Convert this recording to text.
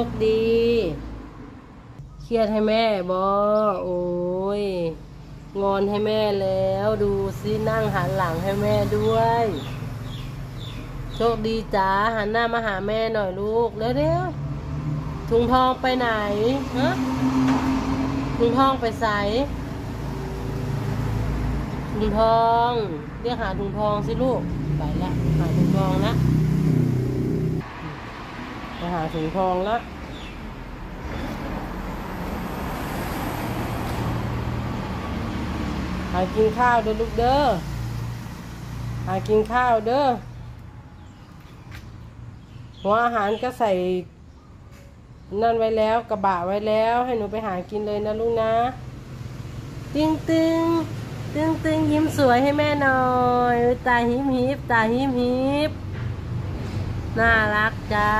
คดีเครียดให้แม่บอโอ้ยงอนให้แม่แล้วดูซินั่งหันหลังให้แม่ด้วยโชคดีจ้าหันหน้ามาหาแม่หน่อยลูกเร็วๆถุงทองไปไหนฮะถุงทองไปใส่ถุงทองเรียกหาถุงทองสิลูกไปละหาถุงทองละไปหาถุงทองละหากินข้าวเด้อลูกเด้อหากินข้าวเด้อหัวอาหารก็ใส่นั่นไว้แล้วกระบะไว้แล้วให้หนูไปหากินเลยนะลูกนะตึงตึงตึงตึงยิ้มสวยให้แม่หน่อยตาหิมหิบตาหิมหิบน่ารักจ้า